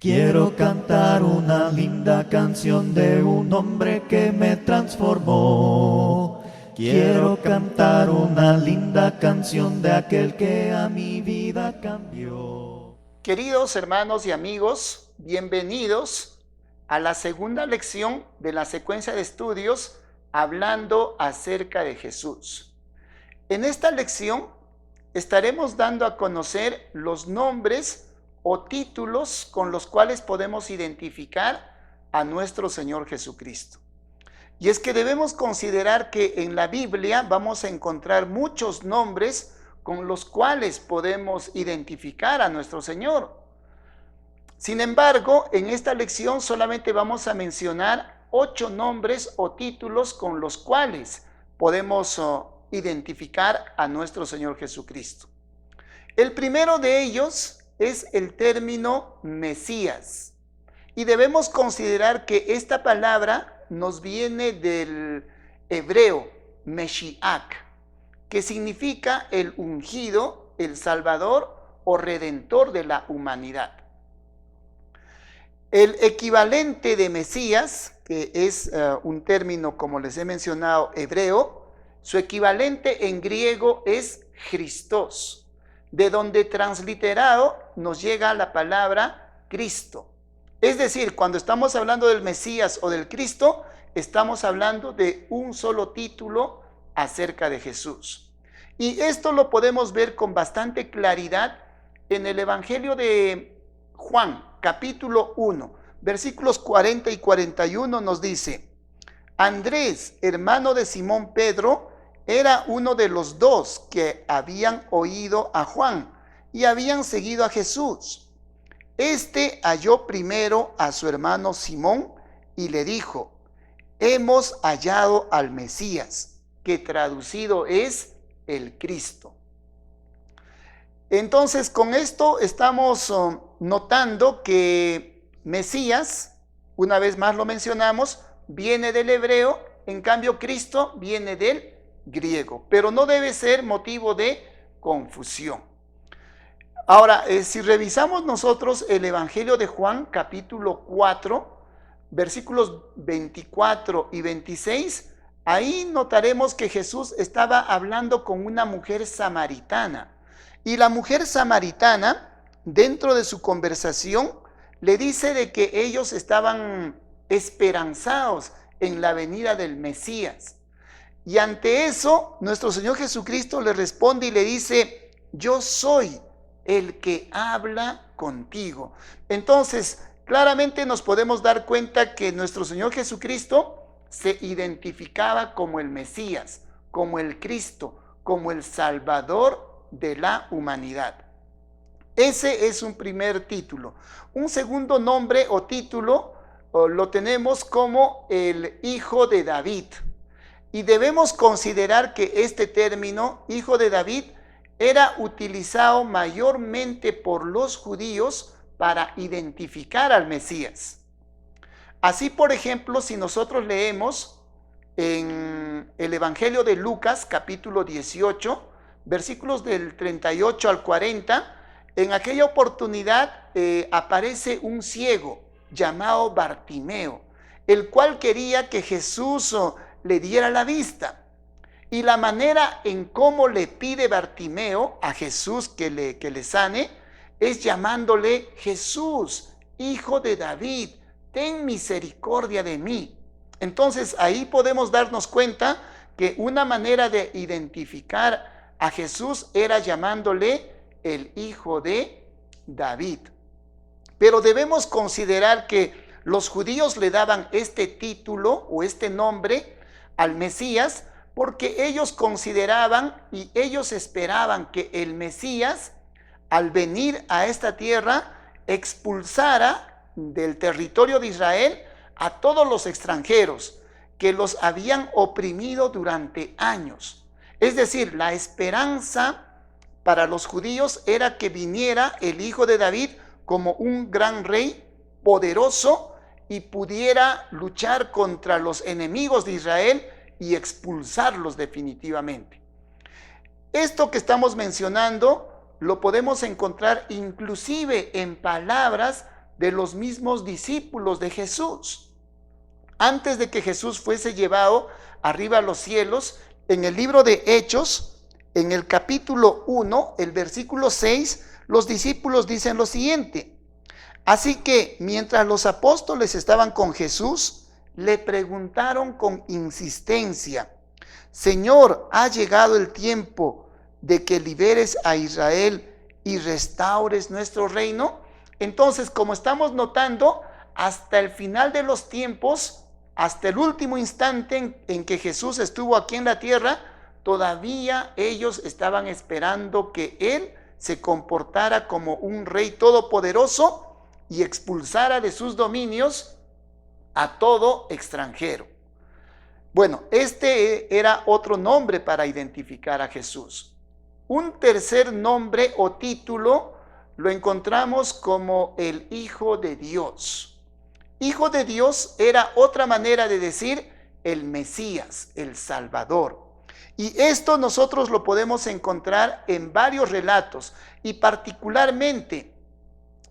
Quiero cantar una linda canción de un hombre que me transformó. Quiero cantar una linda canción de aquel que a mi vida cambió. Queridos hermanos y amigos, bienvenidos a la segunda lección de la secuencia de estudios hablando acerca de Jesús. En esta lección estaremos dando a conocer los nombres o títulos con los cuales podemos identificar a nuestro Señor Jesucristo. Y es que debemos considerar que en la Biblia vamos a encontrar muchos nombres con los cuales podemos identificar a nuestro Señor. Sin embargo, en esta lección solamente vamos a mencionar 8 nombres o títulos con los cuales podemos identificar a nuestro Señor Jesucristo. El primero de ellos es el término Mesías. Y debemos considerar que esta palabra nos viene del hebreo Meshiach, que significa el ungido, el salvador o redentor de la humanidad. El equivalente de Mesías, que es un término, como les he mencionado, hebreo, su equivalente en griego es Christos, de donde transliterado nos llega la palabra Cristo. Es decir, cuando estamos hablando del Mesías o del Cristo, estamos hablando de un solo título acerca de Jesús. Y esto lo podemos ver con bastante claridad en el Evangelio de Juan, capítulo 1, versículos 40 y 41 nos dice: Andrés, hermano de Simón Pedro, era uno de los 2 que habían oído a Juan y habían seguido a Jesús. Este halló primero a su hermano Simón y le dijo: hemos hallado al Mesías, que traducido es el Cristo. Entonces, con esto estamos notando que Mesías, una vez más lo mencionamos, viene del hebreo, en cambio Cristo viene del griego, pero no debe ser motivo de confusión. Ahora, si revisamos nosotros el Evangelio de Juan, capítulo 4, versículos 24 y 26, ahí notaremos que Jesús estaba hablando con una mujer samaritana. Y la mujer samaritana, dentro de su conversación, le dice de que ellos estaban esperanzados en la venida del Mesías. Y ante eso, nuestro Señor Jesucristo le responde y le dice: yo soy el que habla contigo. Entonces, claramente nos podemos dar cuenta que nuestro Señor Jesucristo se identificaba como el Mesías, como el Cristo, como el Salvador de la humanidad. Ese es un primer título. Un segundo nombre o título lo tenemos como el Hijo de David. Y debemos considerar que este término, Hijo de David, era utilizado mayormente por los judíos para identificar al Mesías. Así, por ejemplo, si nosotros leemos en el Evangelio de Lucas, capítulo 18, versículos del 38 al 40, en aquella oportunidad aparece un ciego llamado Bartimeo, el cual quería que Jesús le diera la vista. Y la manera en cómo le pide Bartimeo a Jesús que le sane es llamándole: Jesús, hijo de David, ten misericordia de mí. Entonces ahí podemos darnos cuenta que una manera de identificar a Jesús era llamándole el Hijo de David. Pero debemos considerar que los judíos le daban este título o este nombre al Mesías porque ellos consideraban y ellos esperaban que el Mesías, al venir a esta tierra, expulsara del territorio de Israel a todos los extranjeros que los habían oprimido durante años. Es decir, la esperanza para los judíos era que viniera el Hijo de David como un gran rey poderoso y pudiera luchar contra los enemigos de Israel y expulsarlos definitivamente. Esto que estamos mencionando lo podemos encontrar inclusive en palabras de los mismos discípulos de Jesús. Antes de que Jesús fuese llevado arriba a los cielos, en el libro de Hechos, en el capítulo 1, el versículo 6, los discípulos dicen lo siguiente: así que mientras los apóstoles estaban con Jesús, le preguntaron con insistencia: Señor, ¿ha llegado el tiempo de que liberes a Israel y restaures nuestro reino? Entonces, como estamos notando, hasta el final de los tiempos, hasta el último instante en que Jesús estuvo aquí en la tierra, todavía ellos estaban esperando que Él se comportara como un rey todopoderoso y expulsara de sus dominios a todo extranjero. Bueno, este era otro nombre para identificar a Jesús. Un tercer nombre o título lo encontramos como el Hijo de Dios. Hijo de Dios era otra manera de decir el Mesías, el Salvador. Y esto nosotros lo podemos encontrar en varios relatos, y particularmente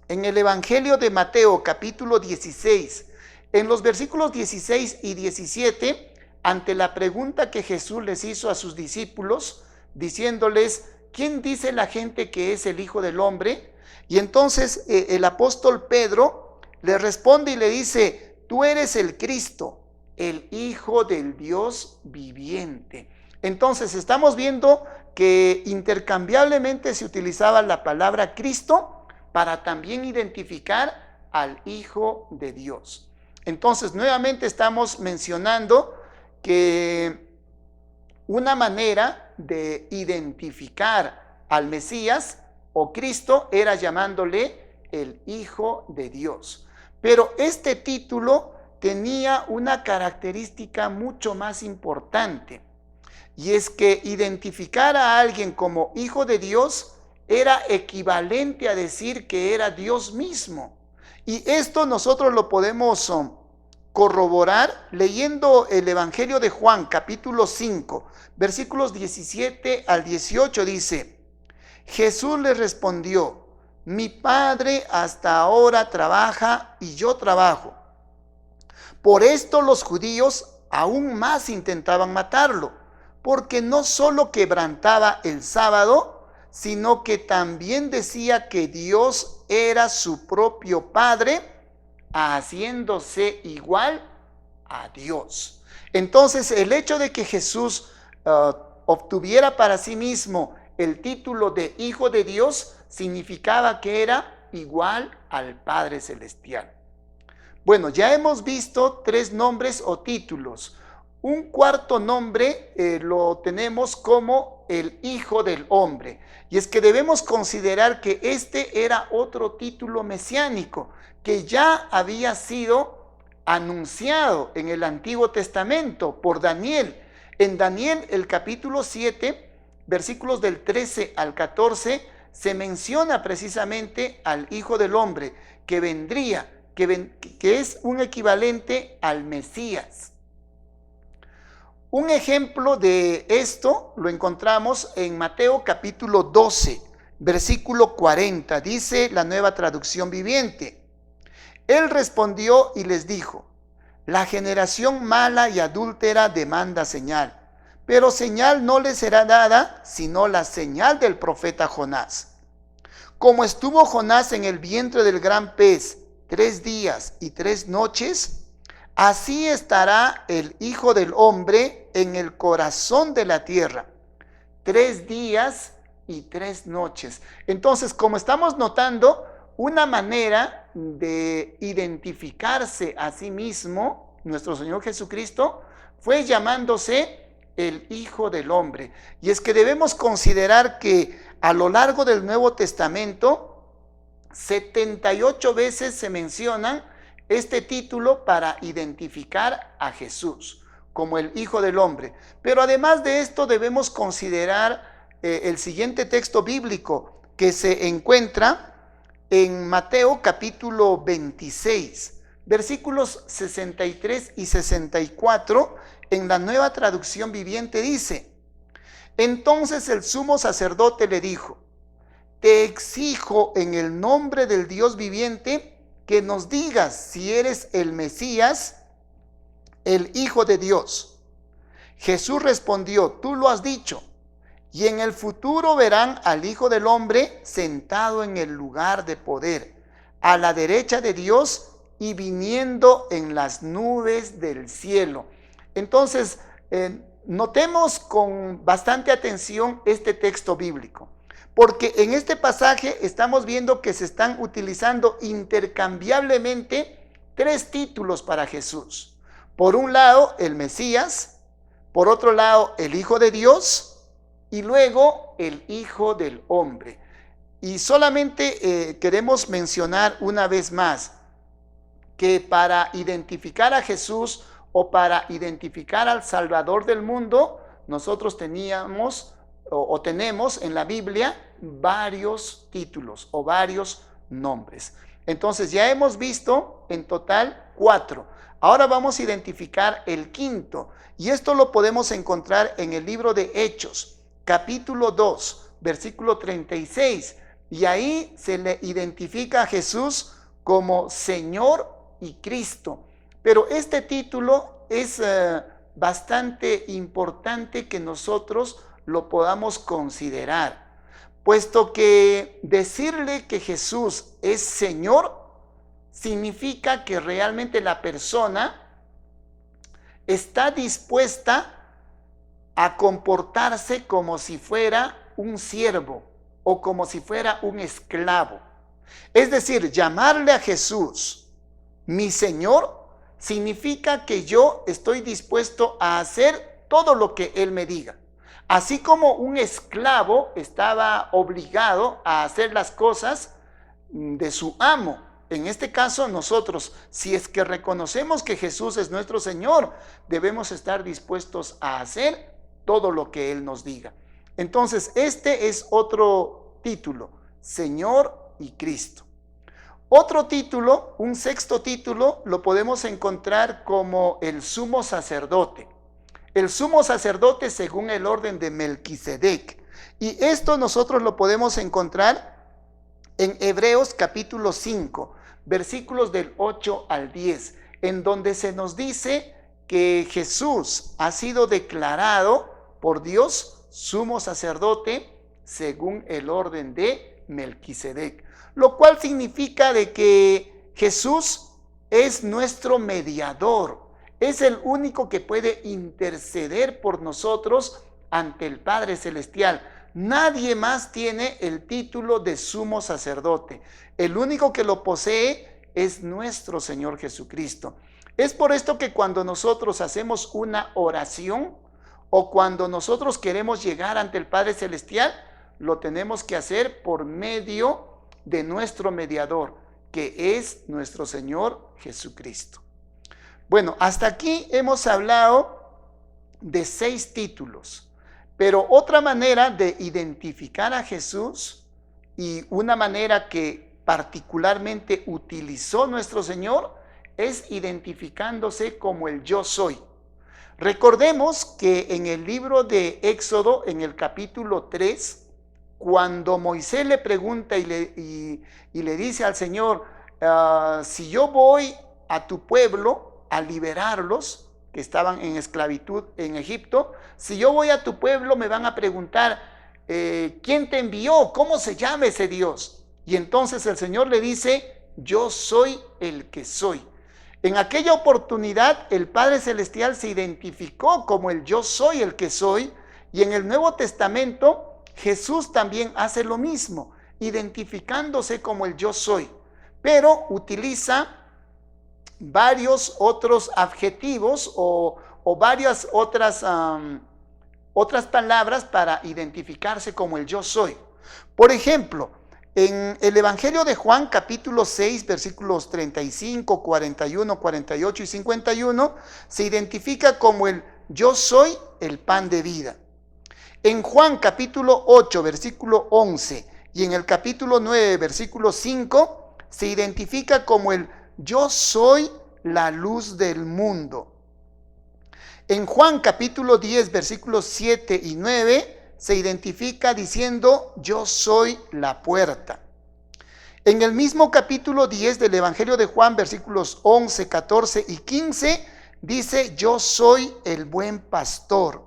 en el Evangelio de Mateo, capítulo 16, en los versículos 16 y 17, ante la pregunta que Jesús les hizo a sus discípulos, diciéndoles: ¿quién dice la gente que es el Hijo del Hombre? Y entonces el apóstol Pedro le responde y le dice: tú eres el Cristo, el Hijo del Dios viviente. Entonces estamos viendo que intercambiablemente se utilizaba la palabra Cristo para también identificar al Hijo de Dios. Entonces nuevamente estamos mencionando que una manera de identificar al Mesías o Cristo era llamándole el Hijo de Dios. Pero este título tenía una característica mucho más importante, y es que identificar a alguien como Hijo de Dios era equivalente a decir que era Dios mismo. Y esto nosotros lo podemos corroborar leyendo el Evangelio de Juan, capítulo 5, versículos 17 al 18, dice: Jesús le respondió: mi Padre hasta ahora trabaja y yo trabajo. Por esto los judíos aún más intentaban matarlo, porque no solo quebrantaba el sábado, sino que también decía que Dios era su propio Padre, haciéndose igual a Dios. Entonces, el hecho de que Jesús obtuviera para sí mismo el título de Hijo de Dios significaba que era igual al Padre Celestial. Bueno, ya hemos visto 3 nombres o títulos. Un cuarto nombre lo tenemos como el Hijo del Hombre. Y es que debemos considerar que este era otro título mesiánico que ya había sido anunciado en el Antiguo Testamento por Daniel. En Daniel, el capítulo 7, versículos del 13 al 14, se menciona precisamente al Hijo del Hombre que vendría, que es un equivalente al Mesías. Un ejemplo de esto lo encontramos en Mateo capítulo 12, versículo 40. Dice la Nueva Traducción Viviente: Él respondió y les dijo: la generación mala y adúltera demanda señal, pero señal no le será dada sino la señal del profeta Jonás. Como estuvo Jonás en el vientre del gran pez 3 días y 3 noches, así estará el Hijo del Hombre en el corazón de la tierra 3 días y 3 noches. Entonces, como estamos notando, una manera de identificarse a sí mismo, nuestro Señor Jesucristo, fue llamándose el Hijo del Hombre. Y es que debemos considerar que a lo largo del Nuevo Testamento, 78 veces se mencionan este título para identificar a Jesús como el Hijo del Hombre. Pero además de esto debemos considerar el siguiente texto bíblico que se encuentra en Mateo capítulo 26, versículos 63 y 64, en la Nueva Traducción Viviente dice: entonces el sumo sacerdote le dijo: te exijo en el nombre del Dios viviente que nos digas si eres el Mesías, el Hijo de Dios. Jesús respondió, tú lo has dicho, y en el futuro verán al Hijo del Hombre sentado en el lugar de poder, a la derecha de Dios y viniendo en las nubes del cielo. Entonces, notemos con bastante atención este texto bíblico, porque en este pasaje estamos viendo que se están utilizando intercambiablemente tres títulos para Jesús. Por un lado, el Mesías, por otro lado, el Hijo de Dios y luego el Hijo del Hombre. Y solamente queremos mencionar una vez más que para identificar a Jesús o para identificar al Salvador del mundo, nosotros teníamos o tenemos en la Biblia varios títulos o varios nombres. Entonces ya hemos visto en total 4. Ahora vamos a identificar el quinto, y esto lo podemos encontrar en el libro de Hechos, capítulo 2, versículo 36, y ahí se le identifica a Jesús como Señor y Cristo. Pero este título es bastante importante que nosotros lo podamos considerar, puesto que decirle que Jesús es Señor significa que realmente la persona está dispuesta a comportarse como si fuera un siervo o como si fuera un esclavo. Es decir, llamarle a Jesús mi Señor significa que yo estoy dispuesto a hacer todo lo que Él me diga. Así como un esclavo estaba obligado a hacer las cosas de su amo. En este caso, nosotros, si es que reconocemos que Jesús es nuestro Señor, debemos estar dispuestos a hacer todo lo que Él nos diga. Entonces, este es otro título, Señor y Cristo. Otro título, un sexto título, lo podemos encontrar como el sumo sacerdote. El sumo sacerdote según el orden de Melquisedec. Y esto nosotros lo podemos encontrar en Hebreos capítulo 5, versículos del 8 al 10, en donde se nos dice que Jesús ha sido declarado por Dios sumo sacerdote según el orden de Melquisedec, lo cual significa de que Jesús es nuestro mediador, es el único que puede interceder por nosotros ante el Padre Celestial. Nadie más tiene el título de sumo sacerdote. El único que lo posee es nuestro Señor Jesucristo. Es por esto que cuando nosotros hacemos una oración o cuando nosotros queremos llegar ante el Padre Celestial, lo tenemos que hacer por medio de nuestro mediador, que es nuestro Señor Jesucristo. Bueno, hasta aquí hemos hablado de 6 títulos. Pero otra manera de identificar a Jesús y una manera que particularmente utilizó nuestro Señor es identificándose como el yo soy. Recordemos que en el libro de Éxodo, en el capítulo 3, cuando Moisés le pregunta y le dice al Señor, si yo voy a tu pueblo a liberarlos, que estaban en esclavitud en Egipto, si yo voy a tu pueblo me van a preguntar, ¿quién te envió? ¿Cómo se llama ese Dios? Y entonces el Señor le dice, yo soy el que soy. En aquella oportunidad el Padre Celestial se identificó como el yo soy el que soy, y en el Nuevo Testamento Jesús también hace lo mismo, identificándose como el yo soy, pero utiliza varios otros adjetivos o varias otras palabras para identificarse como el yo soy. Por ejemplo, en el Evangelio de Juan, capítulo 6, versículos 35, 41, 48 y 51, se identifica como el yo soy el pan de vida. En Juan, capítulo 8, versículo 11, y en el capítulo 9, versículo 5, se identifica como el yo soy la luz del mundo. En Juan capítulo 10, versículos 7 y 9, se identifica diciendo, yo soy la puerta. En el mismo capítulo 10 del Evangelio de Juan, versículos 11, 14 y 15, dice: yo soy el buen pastor.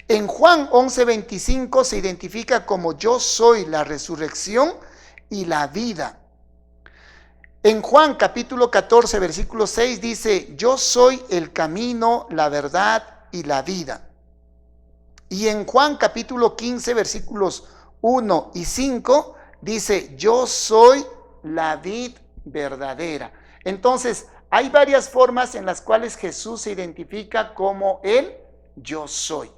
En Juan 11, 25 se identifica como: yo soy la resurrección y la vida. En Juan capítulo 14, versículo 6 dice: yo soy el camino, la verdad y la vida. Y en Juan capítulo 15, versículos 1 y 5 dice: yo soy la vid verdadera. Entonces, hay varias formas en las cuales Jesús se identifica como el yo soy.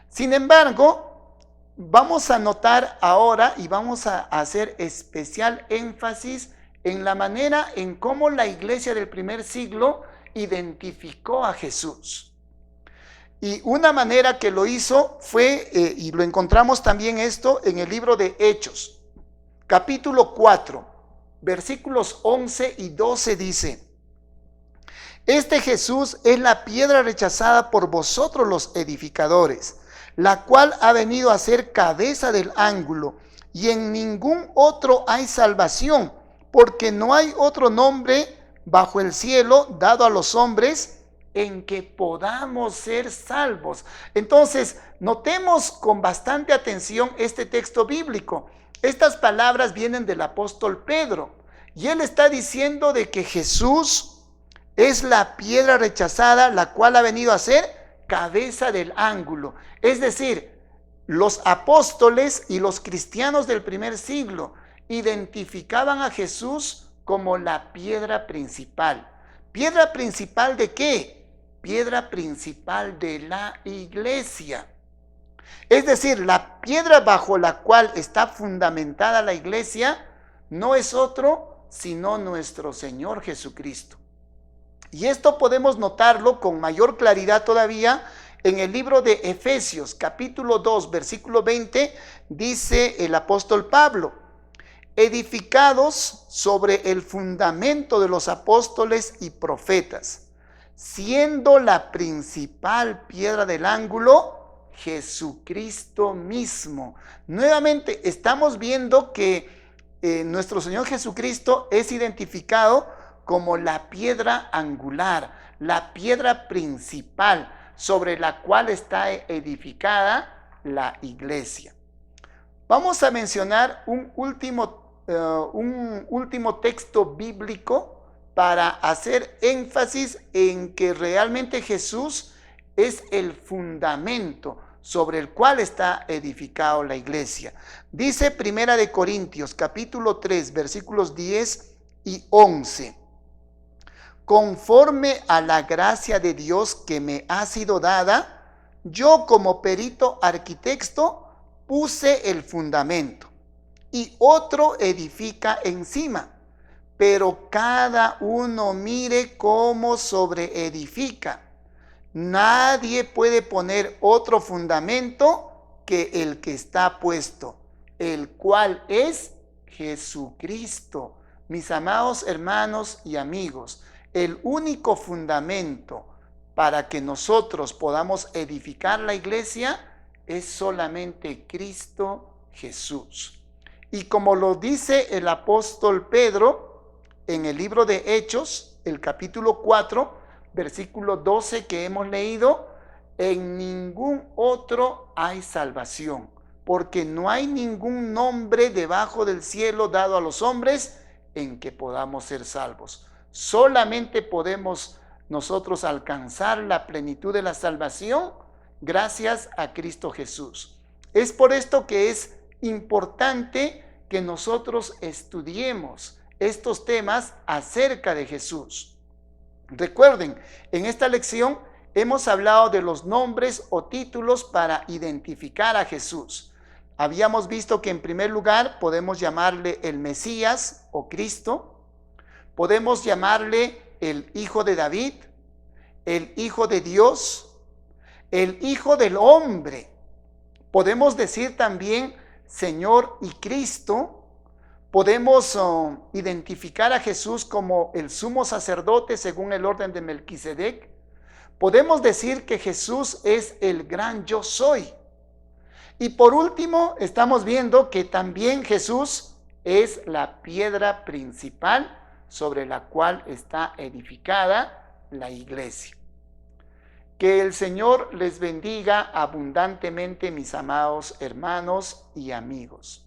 Sin embargo, vamos a notar ahora y vamos a hacer especial énfasis en la manera en cómo la iglesia del primer siglo identificó a Jesús. Y una manera que lo hizo fue, y lo encontramos también esto en el libro de Hechos, capítulo 4, versículos 11 y 12 dice: este Jesús es la piedra rechazada por vosotros los edificadores, la cual ha venido a ser cabeza del ángulo, y en ningún otro hay salvación, porque no hay otro nombre bajo el cielo dado a los hombres en que podamos ser salvos. Entonces, notemos con bastante atención este texto bíblico. Estas palabras vienen del apóstol Pedro, y él está diciendo de que Jesús es la piedra rechazada, la cual ha venido a ser cabeza del ángulo. Es decir, los apóstoles y los cristianos del primer siglo identificaban a Jesús como la piedra principal. ¿Piedra principal de qué? Piedra principal de la iglesia. Es decir, la piedra bajo la cual está fundamentada la iglesia no es otro sino nuestro Señor Jesucristo. Y esto podemos notarlo con mayor claridad todavía en el libro de Efesios, capítulo 2, versículo 20, dice el apóstol Pablo: edificados sobre el fundamento de los apóstoles y profetas, siendo la principal piedra del ángulo Jesucristo mismo. Nuevamente estamos viendo que nuestro Señor Jesucristo es identificado como la piedra angular, la piedra principal sobre la cual está edificada la iglesia. Vamos a mencionar un último texto bíblico para hacer énfasis en que realmente Jesús es el fundamento sobre el cual está edificado la iglesia. Dice Primera de Corintios, capítulo 3, versículos 10 y 11. Conforme a la gracia de Dios que me ha sido dada, yo como perito arquitecto puse el fundamento, y otro edifica encima, pero cada uno mire cómo sobreedifica. Nadie puede poner otro fundamento que el que está puesto, el cual es Jesucristo. Mis amados hermanos y amigos, el único fundamento para que nosotros podamos edificar la iglesia es solamente Cristo Jesús. Y como lo dice el apóstol Pedro en el libro de Hechos, el capítulo 4, versículo 12 que hemos leído: en ningún otro hay salvación, porque no hay ningún nombre debajo del cielo dado a los hombres en que podamos ser salvos. Solamente podemos nosotros alcanzar la plenitud de la salvación gracias a Cristo Jesús. Es por esto que es importante que nosotros estudiemos estos temas acerca de Jesús. Recuerden, en esta lección hemos hablado de los nombres o títulos para identificar a Jesús. Habíamos visto que en primer lugar podemos llamarle el Mesías o Cristo. Podemos llamarle el Hijo de David, el Hijo de Dios, el Hijo del Hombre. Podemos decir también Señor y Cristo. Podemos identificar a Jesús como el sumo sacerdote según el orden de Melquisedec. Podemos decir que Jesús es el gran yo soy. Y por último, estamos viendo que también Jesús es la piedra principal sobre la cual está edificada la iglesia. Que el Señor les bendiga abundantemente, mis amados hermanos y amigos.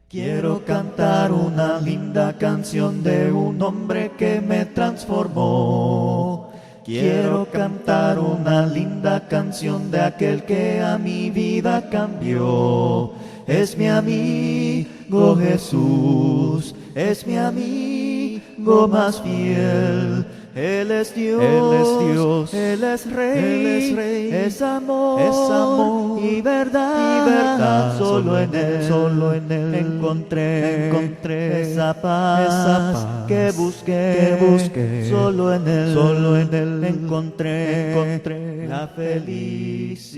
Quiero cantar una linda canción de un hombre que me transformó. Quiero cantar una linda canción de aquel que a mi vida cambió. Es mi amigo Jesús, es mi amigo más fiel. Él es Dios, Él es Rey, es amor y verdad. Solo en Él encontré esa paz que busqué. Solo en Él encontré la felicidad.